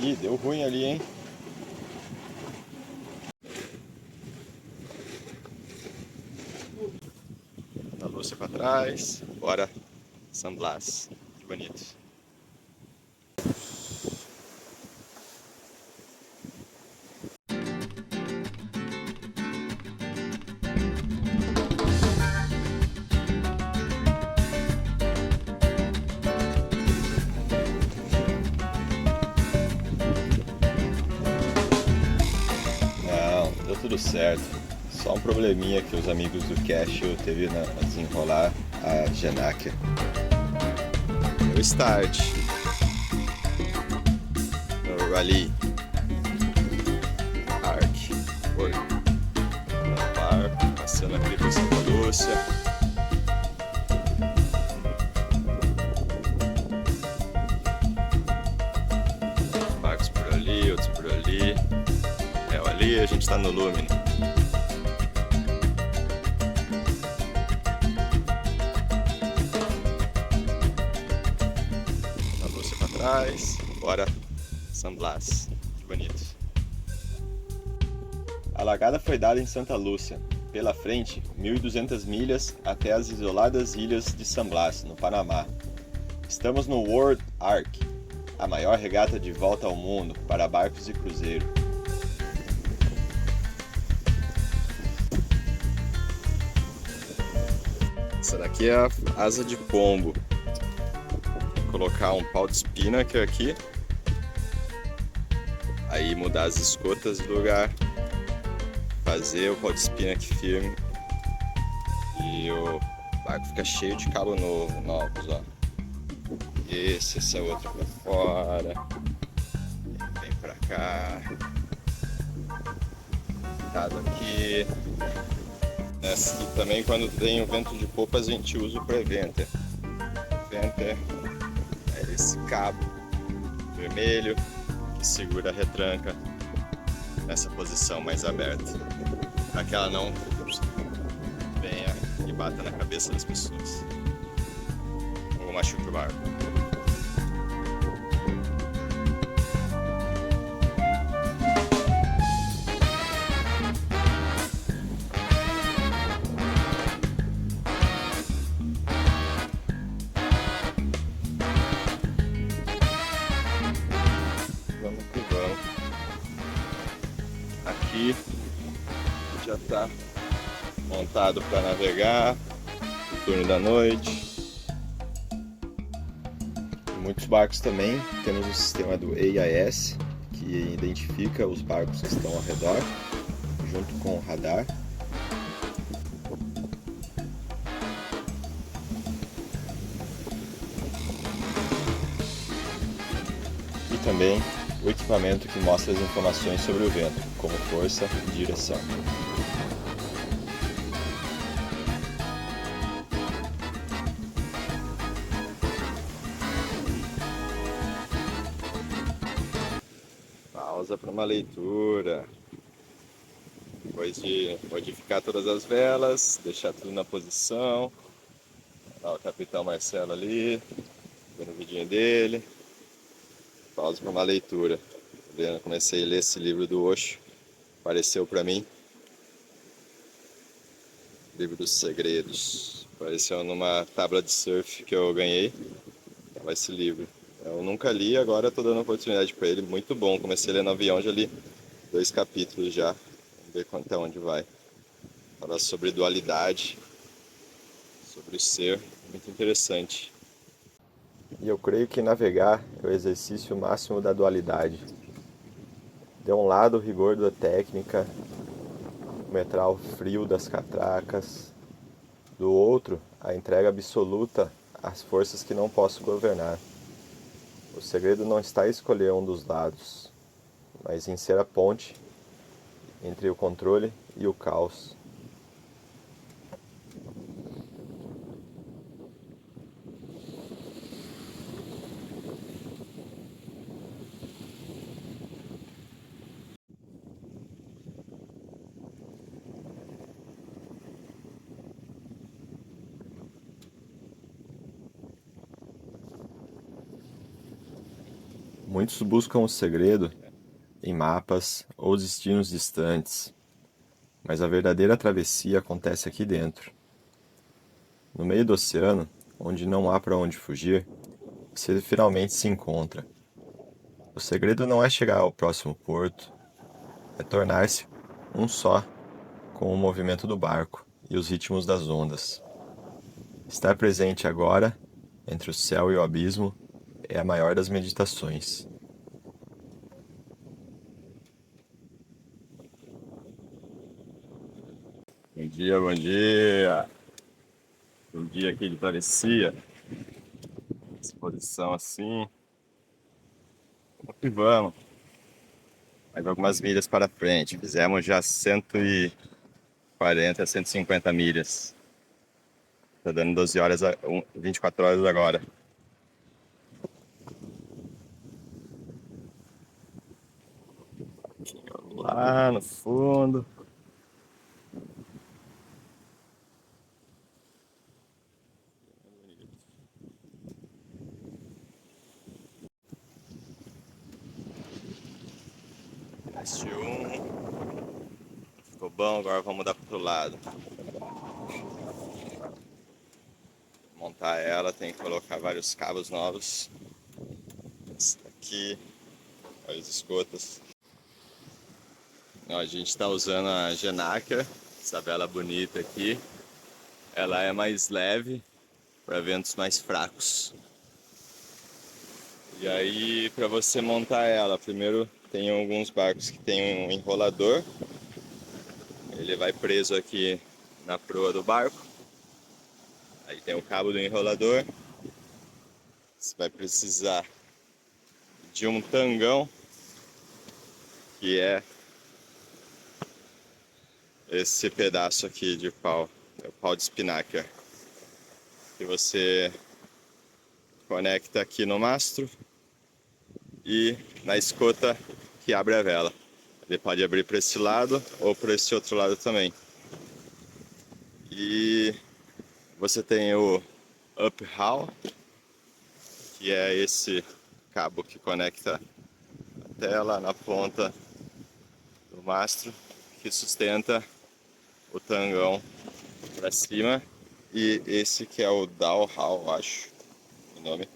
Ih, deu ruim ali, hein? A Lúcia pra trás. Bora, San Blas. Que bonito. Não, deu tudo certo. Só um probleminha que os amigos do Cashew teve na desenrolar a Genáquia. Deu start no Rally Arc. Foi no barco, passando aqui por Santa Lúcia. Barcos por ali, outros por ali. Ali a gente tá no Lumine. A Lúcia pra trás. Bora, San Blas. Que bonito. A largada foi dada em Santa Lúcia. Pela frente, 1.200 milhas até as isoladas ilhas de San Blas, no Panamá. Estamos no World Arc, a maior regata de volta ao mundo para barcos e cruzeiro. Essa daqui é a asa de pombo. Vou colocar um pau de spinnaker aqui. Aí mudar as escotas do lugar. Fazer o pau de spinnaker firme. E o barco fica cheio de cabo novos, ó. Esse é outro pra fora. Vem pra cá. Dado aqui. Essa aqui também, quando tem o vento de popa, a gente usa o Preventer. Preventer é esse cabo vermelho que segura a retranca nessa posição mais aberta, para que ela não venha e bata na cabeça das pessoas ou machuque o barco. Vamos que vamos. Aqui já está montado para navegar no turno da noite. Em muitos barcos também temos o sistema do AIS, que identifica os barcos que estão ao redor, junto com o radar. E também o equipamento que mostra as informações sobre o vento, como força e direção. Pausa para uma leitura. Depois de modificar todas as velas, deixar tudo na posição. Olha o capitão Marcelo ali, vendo o vidinho dele. Pausa para uma leitura. Comecei a ler esse livro do Osho, apareceu para mim. Livro dos Segredos. Apareceu numa tábua de surf que eu ganhei. Tava esse livro. Eu nunca li, agora estou dando oportunidade para ele. Muito bom. Comecei a ler no avião, já li 2 capítulos já. Vamos ver até onde vai. Fala sobre dualidade, sobre o ser. Muito interessante. E eu creio que navegar é o exercício máximo da dualidade. De um lado, o rigor da técnica, o metral frio das catracas. Do outro, a entrega absoluta às forças que não posso governar. O segredo não está em escolher um dos lados, mas em ser a ponte entre o controle e o caos. Muitos buscam o segredo em mapas ou destinos distantes, mas a verdadeira travessia acontece aqui dentro. No meio do oceano, onde não há para onde fugir, você finalmente se encontra. O segredo não é chegar ao próximo porto, é tornar-se um só com o movimento do barco e os ritmos das ondas. Estar presente agora, entre o céu e o abismo, é a maior das meditações. Bom dia, bom dia! Um dia aqui de travessia, exposição assim, vamos que vamos. Mais algumas milhas para frente, fizemos já 140, 150 milhas. Tá dando 12 horas, 24 horas agora. Lá no fundo. Teste 1. Ficou bom, agora vamos mudar pro outro lado. Montar ela, tem que colocar vários cabos novos. Esse daqui, as escotas. Ó, a gente está usando a Genaker, essa vela bonita aqui. Ela é mais leve para ventos mais fracos. E aí, para você montar ela, primeiro tem alguns barcos que tem um enrolador. Ele vai preso aqui na proa do barco. Aí tem o cabo do enrolador. Você vai precisar de um tangão, que é esse pedaço aqui de pau, é o pau de espinnaker, que você conecta aqui no mastro e na escota que abre a vela. Ele pode abrir para esse lado ou para esse outro lado também. E você tem o uphaul, que é esse cabo que conecta até lá na ponta do mastro, que sustenta o tangão para cima. E esse que é o dowhaul, acho o nome,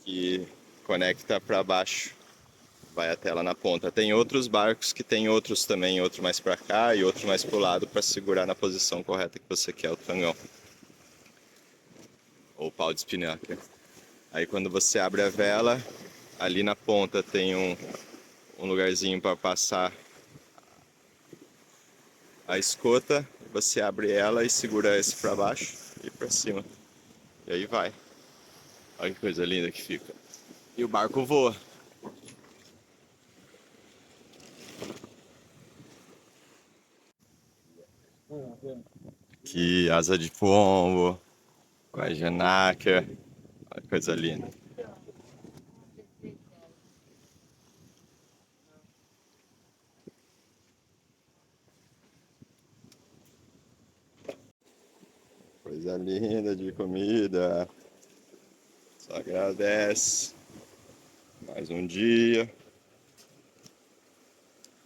que conecta para baixo, vai até lá na ponta. Tem outros barcos que tem outros também, outro mais para cá e outro mais para o lado, para segurar na posição correta que você quer o tangão ou pau de espinnaker. Aí quando você abre a vela, ali na ponta tem um lugarzinho para passar a escota. Você abre ela e segura esse para baixo e para cima. E aí vai. Olha que coisa linda que fica. E o barco voa. Que asa de pombo, com a Genaker. Olha que coisa linda. Coisa linda de comida. Só agradece. Mais um dia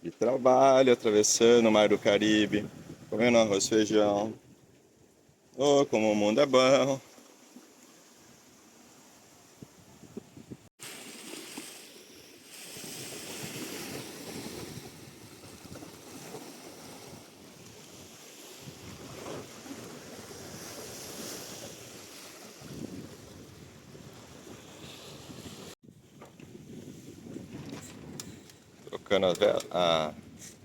de trabalho, atravessando o Mar do Caribe, comendo arroz e feijão. Oh, como o mundo é bom. Trocando a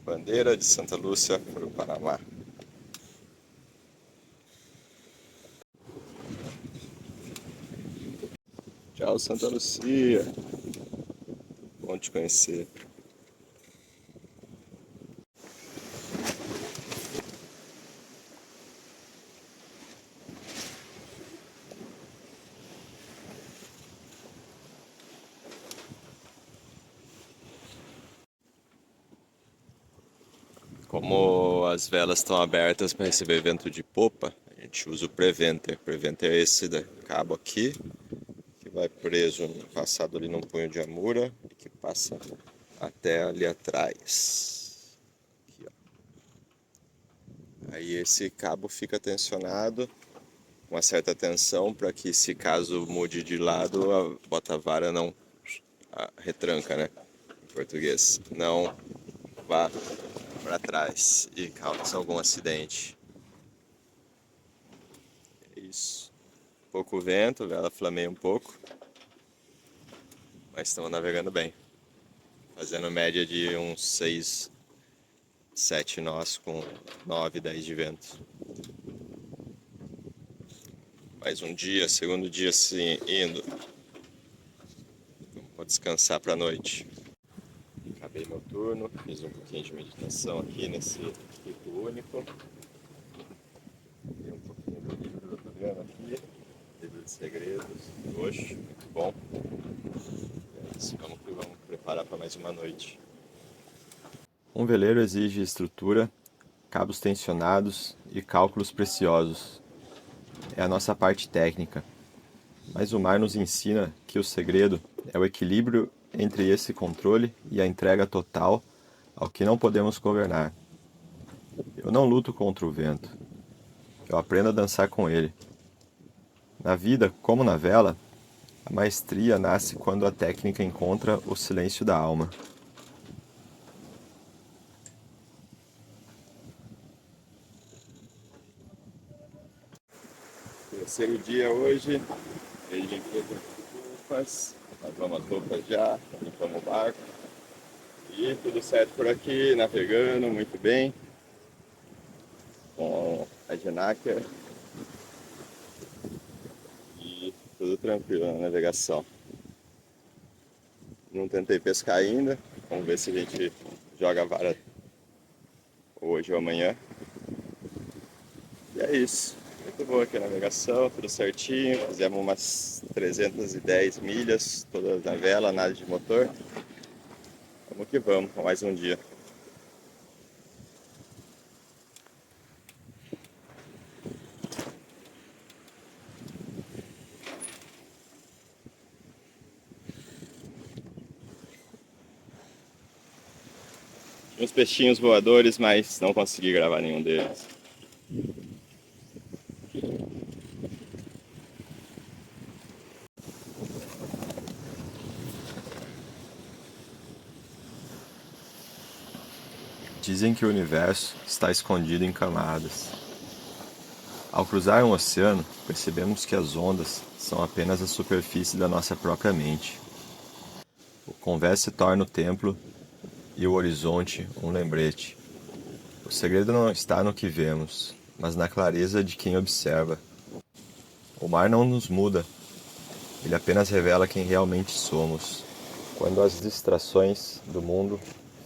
bandeira de Santa Lúcia para o Panamá. Tchau, Santa Lucia. Bom te conhecer. Como as velas estão abertas para receber vento de popa, a gente usa o Preventer. Preventer é esse cabo aqui, que vai preso, passado ali num punho de amura e que passa até ali atrás. Aqui, ó. Aí esse cabo fica tensionado com uma certa tensão para que, se caso mude de lado, a bota-vara não retranca, né? Em português, não vá para trás e cause algum acidente. É isso. Pouco vento, ela flameia um pouco, mas estamos navegando bem. Fazendo média de uns 6, 7 nós com 9, 10 de vento. Mais um dia, segundo dia sim, indo. Vou descansar para a noite. Acabei meu turno, fiz um pouquinho de meditação aqui nesse pico único. Tem um pouquinho do livro que eu tô vendo aqui, livro de segredos, roxo, muito bom. É isso, vamos preparar para mais uma noite. Um veleiro exige estrutura, cabos tensionados e cálculos preciosos. É a nossa parte técnica. Mas o mar nos ensina que o segredo é o equilíbrio entre esse controle e a entrega total ao que não podemos governar. Eu não luto contra o vento. Eu aprendo a dançar com ele. Na vida, como na vela, a maestria nasce quando a técnica encontra o silêncio da alma. Terceiro dia hoje, ele limpou as roupas, lavamos as roupas já, limpamos o barco. E tudo certo por aqui, navegando muito bem, com a Genaker. E tudo tranquilo na navegação. Não tentei pescar ainda, vamos ver se a gente joga a vara hoje ou amanhã. E é isso. Muito boa aqui a navegação, tudo certinho. Fizemos umas 310 milhas, toda na vela, nada de motor. Vamos que vamos, com mais um dia. Uns peixinhos voadores, mas não consegui gravar nenhum deles. Dizem que o universo está escondido em camadas. Ao cruzar um oceano, percebemos que as ondas são apenas a superfície da nossa própria mente. O convés se torna o templo e o horizonte um lembrete. O segredo não está no que vemos, mas na clareza de quem observa. O mar não nos muda, ele apenas revela quem realmente somos, quando as distrações do mundo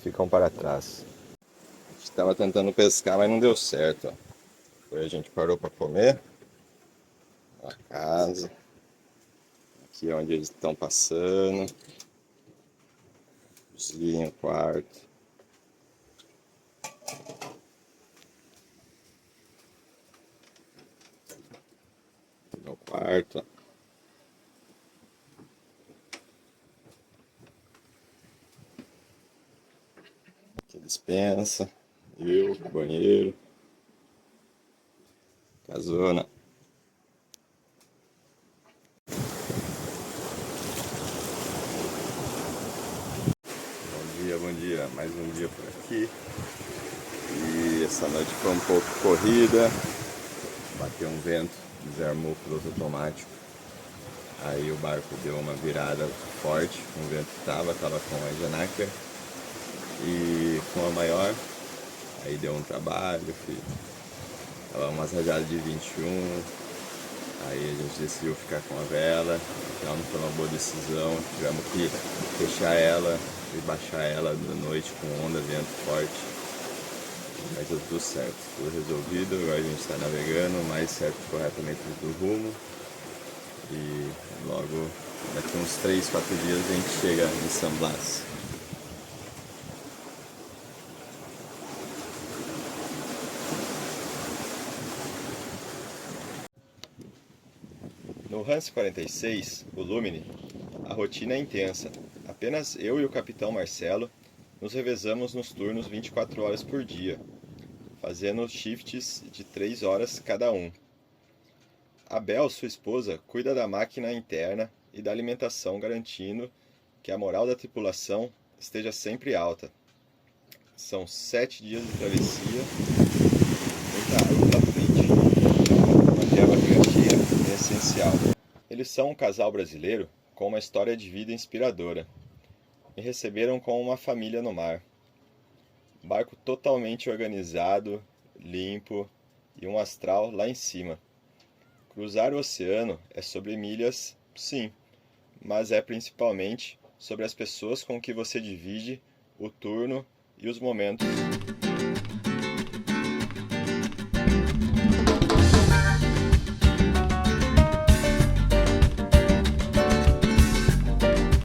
ficam para trás. A gente estava tentando pescar, mas não deu certo. Depois a gente parou para comer. A casa. Aqui é onde eles estão passando. Desliguem o quarto. No quarto. Aqui a despensa. Eu, banheiro. Casona. Bom dia, mais um dia por aqui. E essa noite foi um pouco corrida. Bateu um vento, desarmou o piloto automático. Aí o barco deu uma virada forte, o vento tava com a Genaker e com a maior. Aí deu um trabalho, tava umas rajadas de 21. Aí a gente decidiu ficar com a vela, então não foi uma boa decisão. Tivemos que fechar ela e baixar ela da noite com onda, vento forte. Mas deu tudo certo, tudo resolvido. Agora a gente está navegando mais certo corretamente do rumo. E logo, daqui uns 3, 4 dias a gente chega em San Blas. No Hanse 46, o Lumine, a rotina é intensa. Apenas eu e o capitão Marcelo nos revezamos nos turnos 24 horas por dia, fazendo shifts de 3 horas cada um. A Bel, sua esposa, cuida da máquina interna e da alimentação, garantindo que a moral da tripulação esteja sempre alta. São 7 dias de travessia, muita água pela frente. Manter a barriga cheia é essencial. Eles são um casal brasileiro com uma história de vida inspiradora. Me receberam como uma família no mar. Barco totalmente organizado, limpo e um astral lá em cima. Cruzar o oceano é sobre milhas, sim, mas é principalmente sobre as pessoas com que você divide o turno e os momentos.